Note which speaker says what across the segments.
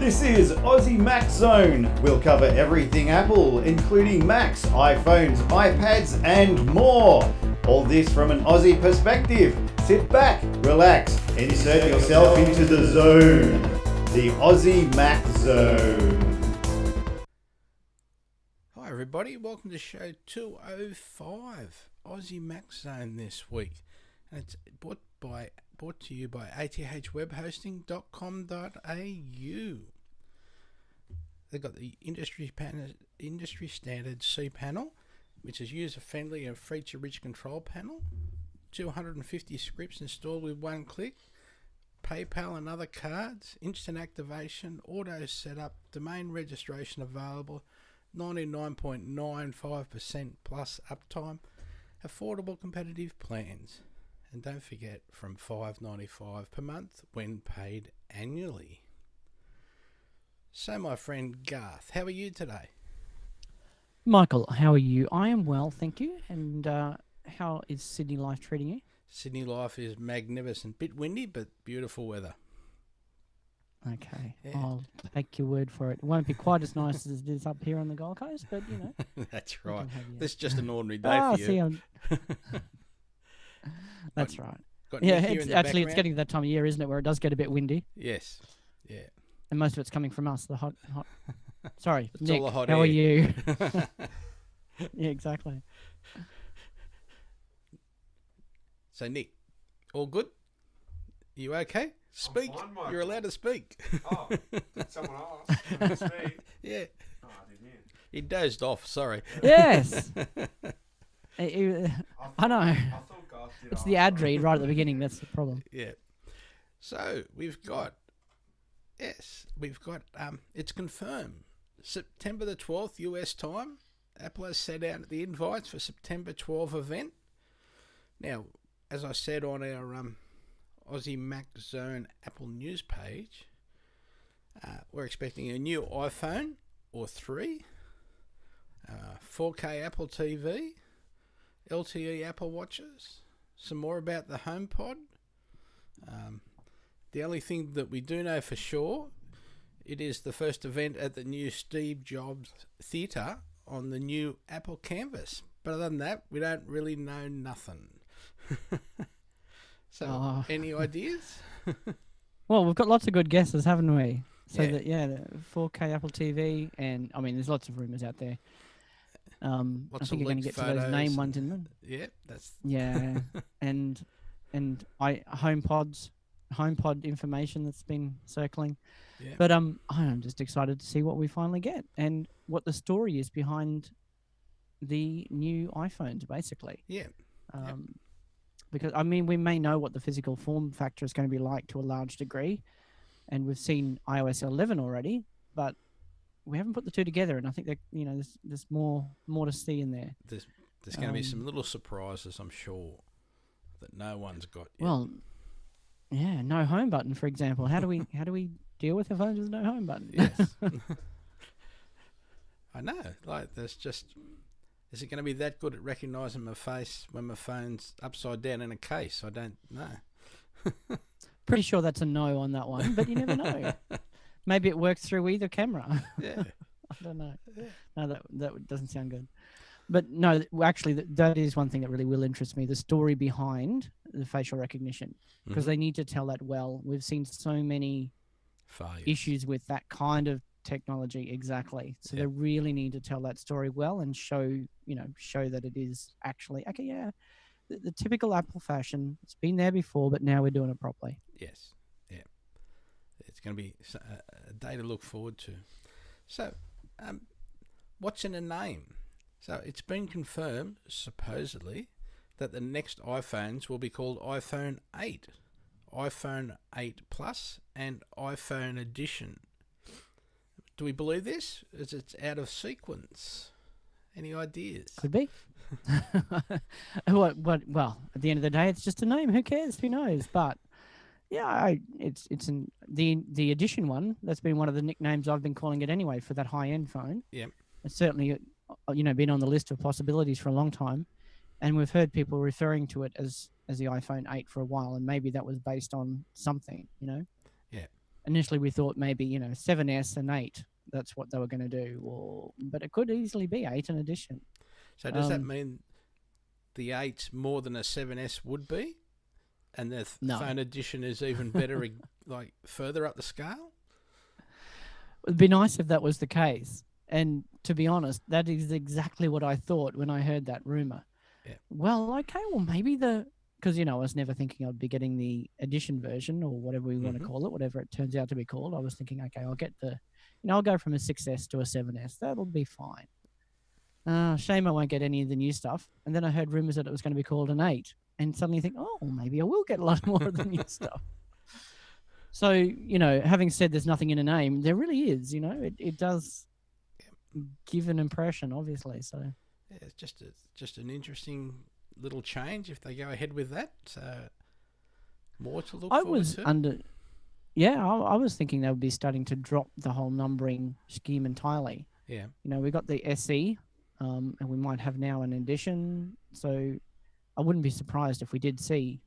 Speaker 1: This is Aussie Mac Zone. We'll cover everything Apple, including Macs, iPhones, iPads, and more. All this from an Aussie perspective. Sit back, relax, insert yourself into the zone. The Aussie Mac Zone.
Speaker 2: Hi everybody, welcome to show 205, Aussie Mac Zone this week. And it's brought to you by athwebhosting.com.au. They've got the industry standard C panel, which is user-friendly and feature-rich control panel. 250 scripts installed with one click. PayPal and other cards. Instant activation. Auto setup. Domain registration available. 99.95% plus uptime. Affordable competitive plans. And don't forget, from $5.95 per month when paid annually. So, my friend Garth, how are you today?
Speaker 3: Michael, how are you? I am well, thank you. And how is Sydney life treating you?
Speaker 2: Sydney life is magnificent. Bit windy, but beautiful weather.
Speaker 3: Okay,
Speaker 2: Yeah.
Speaker 3: I'll take your word for it. It won't be quite as nice as it is up here on the Gold Coast, but you know.
Speaker 2: That's right. This is just an ordinary day for you.
Speaker 3: See, that's right.
Speaker 2: Got
Speaker 3: Yeah,
Speaker 2: Nick here
Speaker 3: it's
Speaker 2: in the
Speaker 3: actually it's
Speaker 2: background?
Speaker 3: getting to that time of year, isn't it, where it does get a bit windy,
Speaker 2: Yes. Yeah.
Speaker 3: and most of it's coming from us. The hot. Sorry,
Speaker 2: It's
Speaker 3: Nick.
Speaker 2: all the hot
Speaker 3: how
Speaker 2: air.
Speaker 3: are you? Yeah, exactly.
Speaker 2: So, Nick, all good? You okay? Speak.
Speaker 4: fine, Michael.
Speaker 2: You're allowed to speak.
Speaker 4: Oh, did someone ask? It's me.
Speaker 2: Yeah.
Speaker 4: Oh, I didn't hear.
Speaker 2: He dozed off. Sorry.
Speaker 3: Yes. I know.
Speaker 4: I thought Garth did
Speaker 3: It's
Speaker 4: ask,
Speaker 3: the ad
Speaker 4: but-
Speaker 3: read right at the beginning. That's the problem.
Speaker 2: Yeah. So we've got, it's confirmed. September the 12th, US time. Apple has sent out the invites for September 12th event. Now, as I said on our Aussie Mac Zone Apple news page, we're expecting a new iPhone or 3, 4K Apple TV, LTE Apple Watches, some more about the HomePod. The only thing that we do know for sure, it is the first event at the new Steve Jobs Theatre on the new Apple Canvas. But other than that, we don't really know nothing. So, any ideas?
Speaker 3: Well, we've got lots of good guesses, haven't we? So
Speaker 2: Yeah.
Speaker 3: the 4K Apple TV, and I mean, there's lots of rumors out there. I
Speaker 2: Lots
Speaker 3: think
Speaker 2: of
Speaker 3: you're going to
Speaker 2: leaked
Speaker 3: get to those
Speaker 2: photos
Speaker 3: name
Speaker 2: and-
Speaker 3: ones in them.
Speaker 2: Yeah, that's
Speaker 3: Yeah, and HomePod information that's been circling.
Speaker 2: yeah.
Speaker 3: But I'm just excited to see what we finally get and what the story is behind the new iPhones, basically.
Speaker 2: Yeah.
Speaker 3: Because I mean, we may know what the physical form factor is going to be like to a large degree, and we've seen iOS 11 already, but we haven't put the two together. And I think that there's more to see in there.
Speaker 2: There's going to be some little surprises, I'm sure, that no one's got yet.
Speaker 3: Well, yeah, no home button, for example. How do we deal with the phones with no home button?
Speaker 2: Yes. I know. Like, is it going to be that good at recognising my face when my phone's upside down in a case? I don't know.
Speaker 3: Pretty sure that's a no on that one, but you never know. Maybe it works through either camera.
Speaker 2: Yeah.
Speaker 3: I don't know. No, that doesn't sound good. But no, actually, that is one thing that really will interest me, the story behind the facial recognition, because they need to tell that well. We've seen so many
Speaker 2: Failures.
Speaker 3: issues with that kind of technology, exactly. So they really need to tell that story well and show that it is actually, okay, yeah, the typical Apple fashion. It's been there before, but now we're doing it properly.
Speaker 2: Yes. Yeah. It's going to be a day to look forward to. So, what's in a name? So it's been confirmed, supposedly, that the next iPhones will be called iPhone 8, iPhone 8 Plus, and iPhone Edition. Do we believe this? Is it out of sequence? Any ideas?
Speaker 3: Could be. Well, at the end of the day, it's just a name. Who cares? Who knows? But yeah, it's in the Edition one. That's been one of the nicknames I've been calling it anyway for that high end phone.
Speaker 2: Yep.
Speaker 3: It's certainly been on the list of possibilities for a long time, and we've heard people referring to it as the iPhone 8 for a while, and maybe that was based on something.
Speaker 2: Yeah.
Speaker 3: initially we thought maybe 7S and 8. That's what they were going to do, but it could easily be 8 in addition.
Speaker 2: So does that mean the 8's more than a 7S would be, and the
Speaker 3: No.
Speaker 2: phone edition is even better, like further up the scale?
Speaker 3: It'd be nice if that was the case. And to be honest, that is exactly what I thought when I heard that rumor.
Speaker 2: Yeah.
Speaker 3: Well, okay, maybe because I was never thinking I'd be getting the edition version or whatever we want to call it, whatever it turns out to be called. I was thinking, okay, I'll get I'll go from a 6S to a 7S. That'll be fine. Shame I won't get any of the new stuff. And then I heard rumors that it was going to be called an 8. And suddenly you think, maybe I will get a lot more of the new stuff. So, having said there's nothing in a name, there really is, it does give an impression, obviously. So
Speaker 2: yeah, it's just an interesting little change if they go ahead with that. So more to look forward to.
Speaker 3: I was thinking they would be starting to drop the whole numbering scheme entirely.
Speaker 2: Yeah.
Speaker 3: We got the SE, and we might have now an edition. So I wouldn't be surprised if we did see,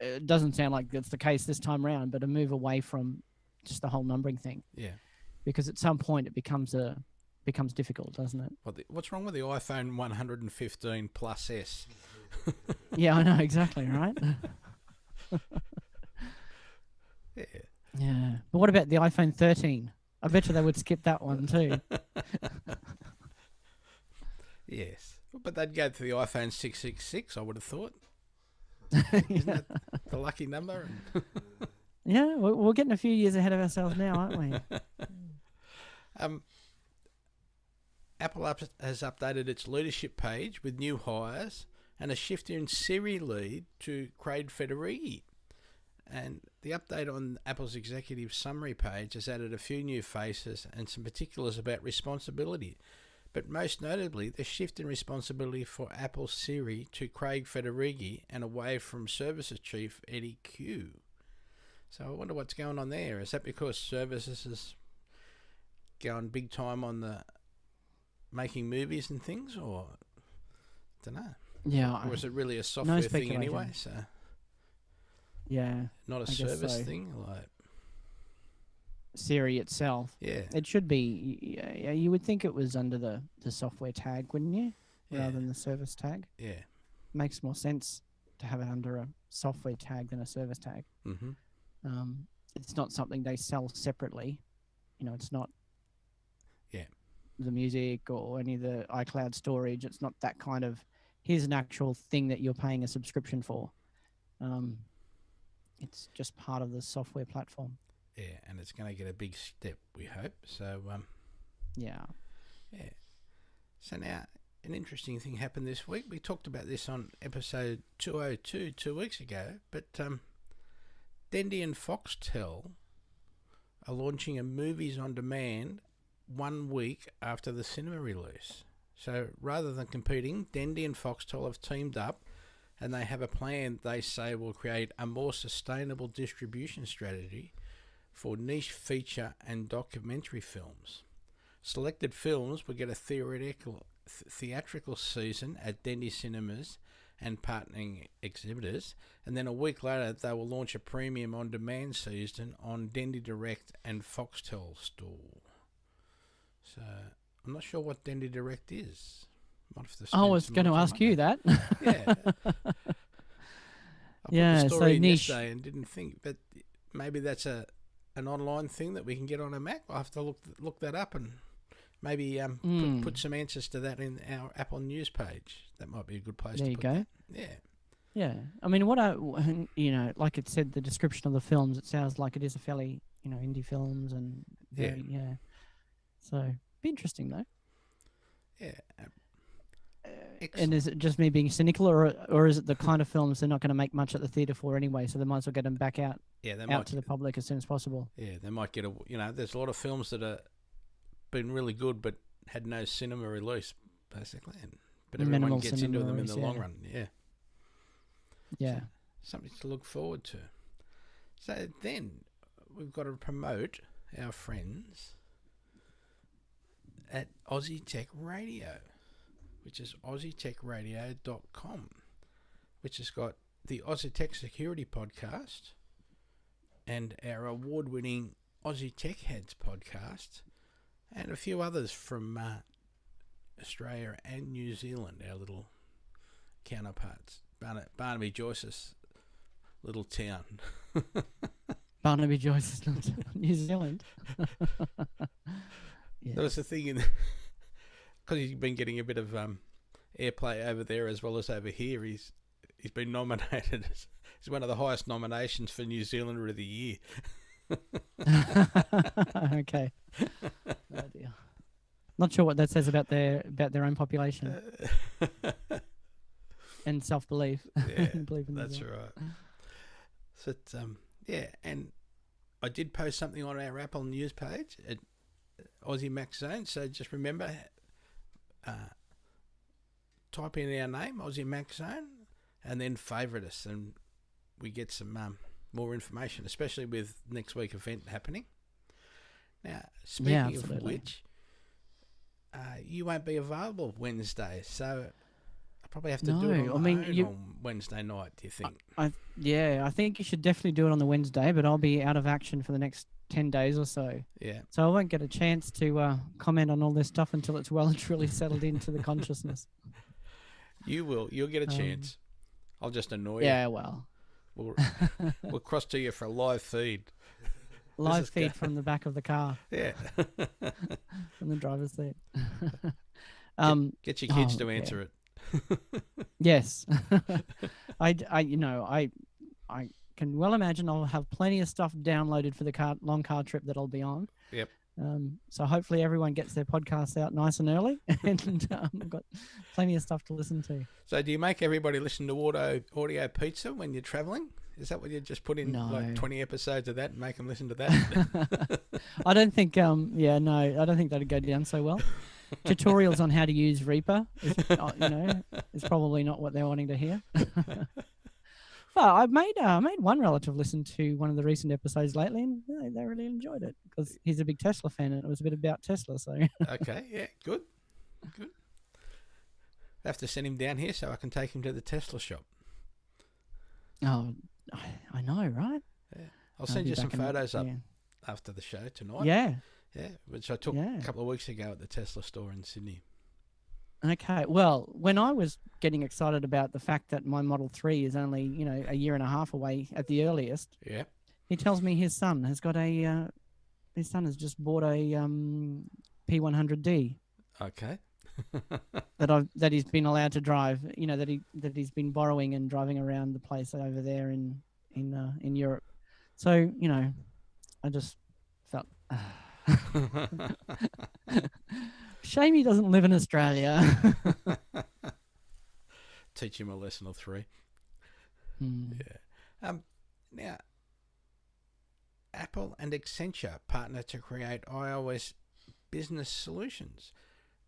Speaker 3: it doesn't sound like that's the case this time around, but a move away from just the whole numbering thing.
Speaker 2: Yeah.
Speaker 3: Because at some point it becomes difficult, doesn't it?
Speaker 2: What's wrong with the iPhone 115 Plus S?
Speaker 3: Yeah, I know, exactly, right?
Speaker 2: Yeah.
Speaker 3: Yeah. But what about the iPhone 13? I bet you they would skip that one too.
Speaker 2: Yes. But they'd go to the iPhone 666, I would have thought. Isn't that the lucky number?
Speaker 3: Yeah, we're getting a few years ahead of ourselves now, aren't we?
Speaker 2: Apple has updated its leadership page with new hires and a shift in Siri lead to Craig Federighi. And the update on Apple's executive summary page has added a few new faces and some particulars about responsibility. But most notably, the shift in responsibility for Apple Siri to Craig Federighi and away from Services Chief Eddie Q. So I wonder what's going on there. Is that because Services is going big time on the making movies and things, or I don't know?
Speaker 3: Yeah.
Speaker 2: Or is it really a software thing anyway? So
Speaker 3: yeah,
Speaker 2: not a service thing, like
Speaker 3: Siri itself.
Speaker 2: Yeah,
Speaker 3: it should be. Yeah, you would think it was under the software tag, wouldn't you? Rather than the service tag.
Speaker 2: Yeah,
Speaker 3: makes more sense to have it under a software tag than a service tag.
Speaker 2: Mm-hmm.
Speaker 3: It's not something they sell separately. It's not.
Speaker 2: Yeah.
Speaker 3: The music or any of the iCloud storage. It's not that kind of. Here's an actual thing that you're paying a subscription for. It's just part of the software platform.
Speaker 2: Yeah, and it's going to get a big step, we hope. So,
Speaker 3: yeah.
Speaker 2: So now, an interesting thing happened this week. We talked about this on episode 202 2 weeks ago, but Dendy and Foxtel are launching a movies on demand 1 week after the cinema release. So rather than competing, Dendy and Foxtel have teamed up, and they have a plan they say will create a more sustainable distribution strategy for niche feature and documentary films. Selected films will get a theatrical season at Dendy Cinemas and partnering exhibitors, and then a week later they will launch a premium on-demand season on Dendy Direct and Foxtel Store. So I'm not sure what Dendy Direct is.
Speaker 3: I was going to ask you that.
Speaker 2: Yeah. I put the story in yesterday and didn't think, but maybe that's an online thing that we can get on a Mac. I'll have to look that up and maybe put some answers to that in our Apple News page. That might be a good place to put that. Yeah.
Speaker 3: Yeah. I mean, like it said, the description of the films, it sounds like it is a fairly, indie films and very, yeah. So, be interesting though.
Speaker 2: Yeah.
Speaker 3: And is it just me being cynical, or is it the kind of films they're not going to make much at the theatre for anyway, so they might as well get them back out to the public as soon as possible?
Speaker 2: Yeah, they might get there's a lot of films that are been really good but had no cinema release, basically, but everyone gets into them in the long run. Yeah.
Speaker 3: Yeah.
Speaker 2: So, something to look forward to. So then we've got to promote our friends at Aussie Tech Radio, which is aussietechradio.com, which has got the Aussie Tech Security Podcast, and our award-winning Aussie Tech Heads podcast, and a few others from Australia and New Zealand, our little counterparts. Barnaby Joyce's little town.
Speaker 3: Barnaby Joyce is not New Zealand. Yeah.
Speaker 2: There was a thing in because he's been getting a bit of airplay over there as well as over here. He's been nominated. He's one of the highest nominations for New Zealander of the Year.
Speaker 3: Okay. Oh dear. Not sure what that says about their own population and self-belief.
Speaker 2: Yeah,
Speaker 3: Believe in
Speaker 2: that's
Speaker 3: themselves.
Speaker 2: right. So yeah, and I did post something on our Apple News page at Aussie Mac Zone. So just remember, type in our name, Aussie Mac Zone, and then favourite us, and we get some more information, especially with next week event happening. Now, speaking of which, you won't be available Wednesday, so I probably have to do it on my own on Wednesday night. Do you think?
Speaker 3: I think you should definitely do it on the Wednesday, but I'll be out of action for the next 10 days or so.
Speaker 2: Yeah.
Speaker 3: So I won't get a chance to comment on all this stuff until it's well and truly settled into the consciousness.
Speaker 2: You will. You'll get a chance. I'll just annoy you.
Speaker 3: Yeah, well.
Speaker 2: We'll cross to you for a live feed.
Speaker 3: Live feed from the back of the car.
Speaker 2: Yeah.
Speaker 3: From the driver's seat.
Speaker 2: Get your kids to answer it.
Speaker 3: Yes. I can well imagine I'll have plenty of stuff downloaded for the long car trip that I'll be on.
Speaker 2: Yep.
Speaker 3: So hopefully everyone gets their podcasts out nice and early, and I've got plenty of stuff to listen to.
Speaker 2: So do you make everybody listen to audio pizza when you're travelling? Is that what you just put in like 20 episodes of that and make them listen to that?
Speaker 3: I don't think, I don't think that'd go down so well. Tutorials on how to use Reaper is probably not what they're wanting to hear. Well, I made one relative listen to one of the recent episodes lately, and they really enjoyed it because he's a big Tesla fan, and it was a bit about Tesla. So
Speaker 2: okay, yeah, good. I have to send him down here so I can take him to the Tesla shop.
Speaker 3: Oh, I know, right?
Speaker 2: Yeah, I'll send you some photos up after the show tonight.
Speaker 3: Yeah,
Speaker 2: which I took a couple of weeks ago at the Tesla store in Sydney.
Speaker 3: Okay, well, when I was getting excited about the fact that my Model 3 is only, a year and a half away at the earliest, he tells me his son has just bought a P100D.
Speaker 2: Okay.
Speaker 3: that he's been allowed to drive, that he's been borrowing and driving around the place over there in Europe. So, I just felt shame he doesn't live in Australia.
Speaker 2: Teach him a lesson or three. Yeah. Now, Apple and Accenture partner to create iOS business solutions.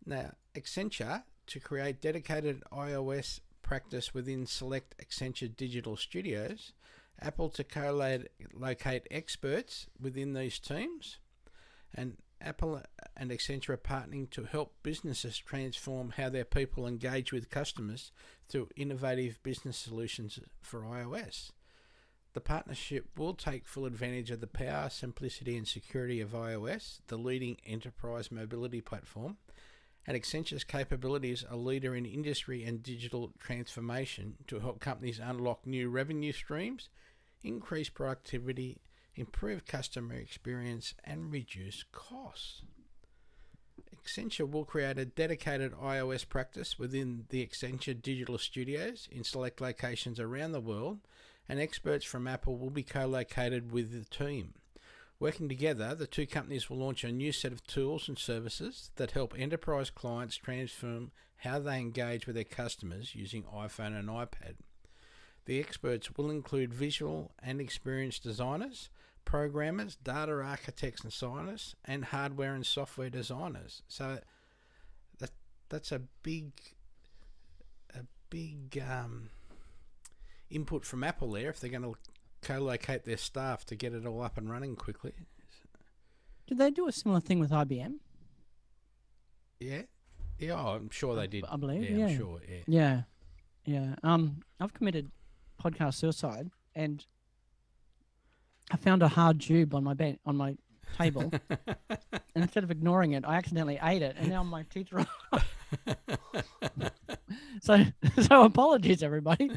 Speaker 2: Now, Accenture to create dedicated iOS practice within select Accenture digital studios. Apple to co-locate experts within these teams. And Apple and Accenture are partnering to help businesses transform how their people engage with customers through innovative business solutions for iOS. The partnership will take full advantage of the power, simplicity and security of iOS, the leading enterprise mobility platform, and Accenture's capabilities are a leader in industry and digital transformation to help companies unlock new revenue streams, increase productivity, improve customer experience, and reduce costs. Accenture will create a dedicated iOS practice within the Accenture Digital Studios in select locations around the world, and experts from Apple will be co-located with the team. Working together, the two companies will launch a new set of tools and services that help enterprise clients transform how they engage with their customers using iPhone and iPad. The experts will include visual and experienced designers, programmers, data architects and scientists, and hardware and software designers. So that's a big input from Apple there if they're going to co-locate their staff to get it all up and running quickly.
Speaker 3: Did they do a similar thing with IBM?
Speaker 2: Yeah, I'm sure they did.
Speaker 3: I believe.
Speaker 2: Yeah, I'm sure. Yeah.
Speaker 3: I've committed podcast suicide, and I found a hard tube on my bed on my table, and instead of ignoring it, I accidentally ate it, and now my teeth are. so apologies, everybody.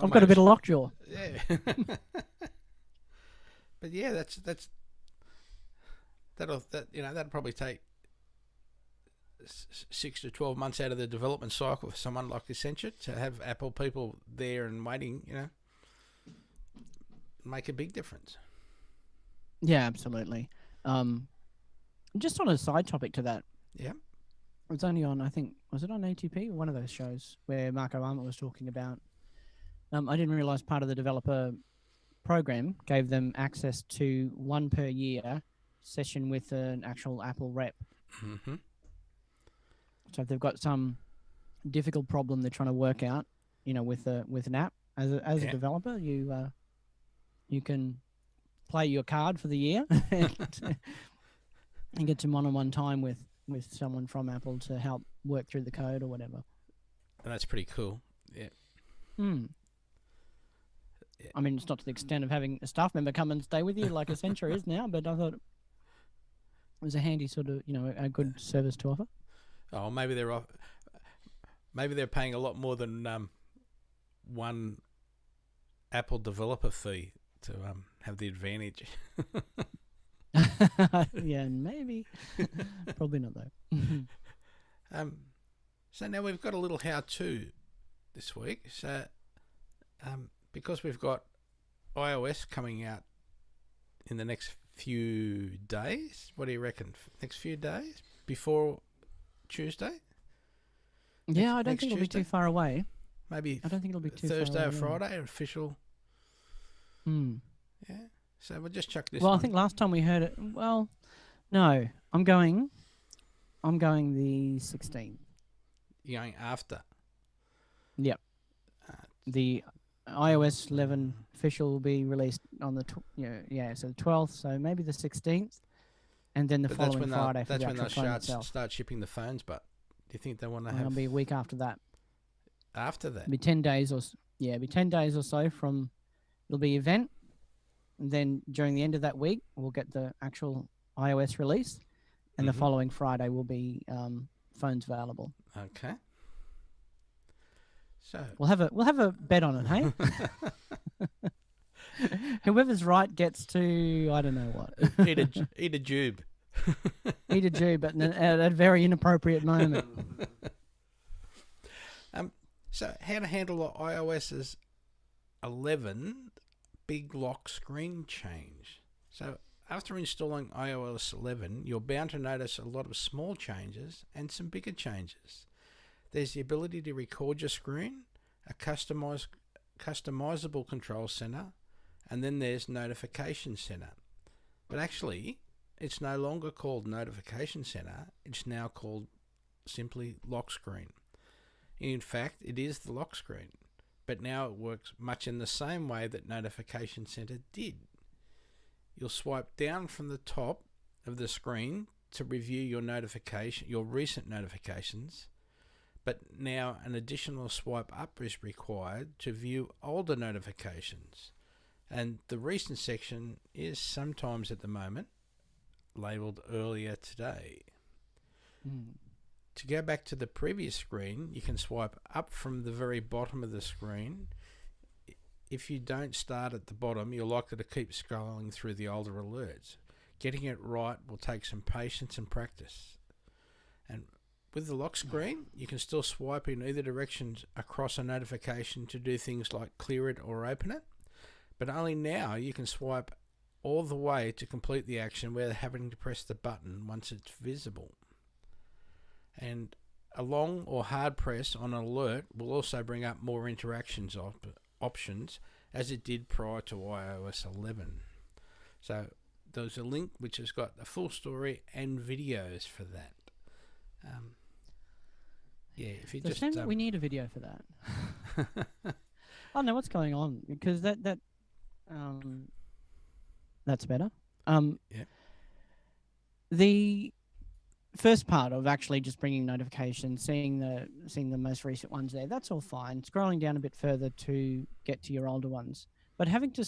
Speaker 3: I've got a bit of lockjaw.
Speaker 2: Yeah. But yeah, that'll probably take 6 to 12 months out of the development cycle for someone like Accenture to have Apple people there and waiting, make a big difference.
Speaker 3: Yeah, absolutely. Just on a side topic to that.
Speaker 2: Yeah.
Speaker 3: It was only on, I think, was it on ATP or one of those shows where Mark Obama was talking about. I didn't realize part of the developer program gave them access to 1 per year session with an actual Apple rep.
Speaker 2: Mm-hmm.
Speaker 3: So if they've got some difficult problem they're trying to work out, with an app as a developer, you can play your card for the year and get some one-on-one time with someone from Apple to help work through the code or whatever.
Speaker 2: And that's pretty cool. Yeah.
Speaker 3: Hmm. I mean, it's not to the extent of having a staff member come and stay with you like Accenture is now, but I thought it was a handy sort of, a good service to offer.
Speaker 2: Oh, maybe they're paying a lot more than one Apple developer fee to have the advantage.
Speaker 3: Yeah, maybe. Probably not though.
Speaker 2: So now we've got a little how-to this week. So because we've got iOS coming out in the next few days, what do you reckon? Next few days before Tuesday?
Speaker 3: Yeah, I don't think it'll be too far away.
Speaker 2: Maybe
Speaker 3: I don't think it'll be too
Speaker 2: Thursday
Speaker 3: far
Speaker 2: or
Speaker 3: away.
Speaker 2: Friday, official. Yeah. So we'll just chuck this.
Speaker 3: Well, I think last time we heard it. Well, no, I'm going the 16th.
Speaker 2: You're going after.
Speaker 3: Yep. The iOS 11 official will be released on the so the 12th. So maybe the 16th, and then the following Friday for the actual phone itself.
Speaker 2: Start shipping the phones. But do you think they want to have?
Speaker 3: It'll be a week after that.
Speaker 2: After that,
Speaker 3: it'll be 10 days or it'll be 10 days or so from. It'll be event, and then during the end of that week we'll get the actual iOS release, and the following Friday will be phones available.
Speaker 2: Okay. So
Speaker 3: we'll have a bet on it, hey? Whoever's right gets to I don't know what.
Speaker 2: Eat a jube.
Speaker 3: Eat a jube at a very inappropriate moment.
Speaker 2: So how to handle iOS's 11 big lock screen change. So after installing iOS 11, you're bound to notice a lot of small changes and some bigger changes. There's the ability to record your screen, a customizable control center, and then there's Notification Center. But actually, it's no longer called Notification Center. It's now called simply Lock Screen. In fact, it is the lock screen, but now it works much in the same way that Notification Center did. You'll swipe down from the top of the screen to review your recent notifications, but now an additional swipe up is required to view older notifications. And the recent section is sometimes at the moment labeled earlier today. To go back to the previous screen, you can swipe up from the very bottom of the screen. If you don't start at the bottom, you're likely to keep scrolling through the older alerts. Getting it right will take some patience and practice. And with the lock screen, you can still swipe in either direction across a notification to do things like clear it or open it. But only now you can swipe all the way to complete the action without having to press the button once it's visible. And a long or hard press on an alert will also bring up more interactions options as it did prior to iOS 11. So there's a link which has got a full story and videos for that. If you
Speaker 3: we need a video for that. I don't know what's going on because that's better. The first part of actually just bringing notifications, seeing the most recent ones there, that's all fine. Scrolling down a bit further to get to your older ones. But having to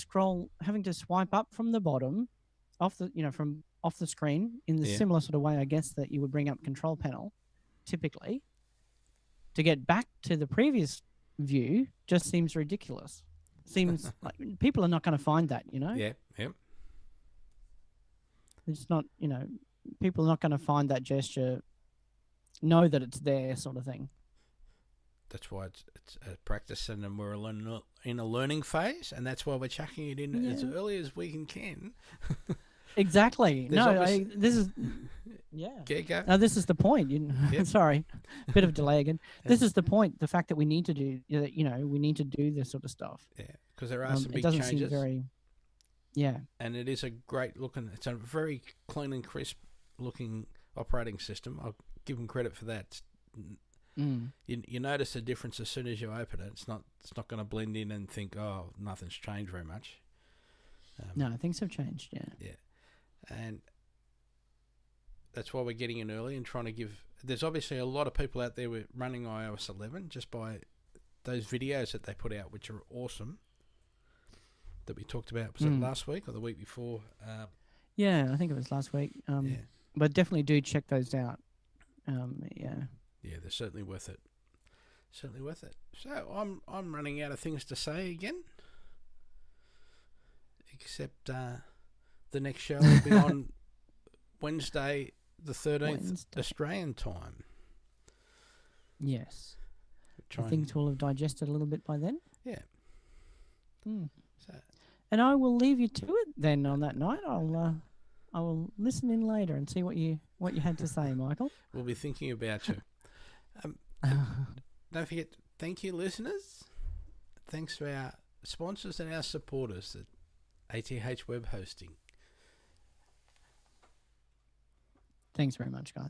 Speaker 3: swipe up from the bottom, from off the screen in the
Speaker 2: Yeah.
Speaker 3: similar sort of way, I guess, that you would bring up control panel, typically, to get back to the previous view just seems ridiculous. Seems like people are not going to find that,
Speaker 2: Yeah. Yep.
Speaker 3: It's not, people are not going to find that gesture, know that it's there, sort of thing.
Speaker 2: That's why it's a practice, and then we're in a learning phase, and that's why we're chucking it in as early as we can.
Speaker 3: Exactly. This is
Speaker 2: Go.
Speaker 3: No, this is the point.
Speaker 2: Yep.
Speaker 3: Sorry, bit of delay again. This is the point. The fact that we need to do, we need to do this sort of stuff.
Speaker 2: Yeah, because there are some
Speaker 3: It
Speaker 2: big
Speaker 3: doesn't
Speaker 2: changes.
Speaker 3: seem very. Yeah.
Speaker 2: And it is a great looking. It's a very clean and crisp looking operating system. I'll give them credit for that. You notice a difference as soon as you open it. It's not going to blend in and think, oh, nothing's changed very much.
Speaker 3: No, things have changed. Yeah.
Speaker 2: Yeah, and that's why we're getting in early and trying to give. There's obviously a lot of people out there with running iOS 11 just by those videos that they put out, which are awesome. That we talked about, was it last week or the week before?
Speaker 3: Yeah, I think it was last week. But definitely do check those out. Yeah,
Speaker 2: they're certainly worth it. Certainly worth it. So I'm running out of things to say again, except the next show will be on Wednesday, the 13th Australian time.
Speaker 3: Yes. Things will have digested a little bit by then.
Speaker 2: Yeah. So.
Speaker 3: And I will leave you to it then. On that night, I will listen in later and see what you had to say, Michael.
Speaker 2: We'll be thinking about you. Don't forget, thank you, listeners. Thanks to our sponsors and our supporters at ATH Web Hosting.
Speaker 3: Thanks very much, guys.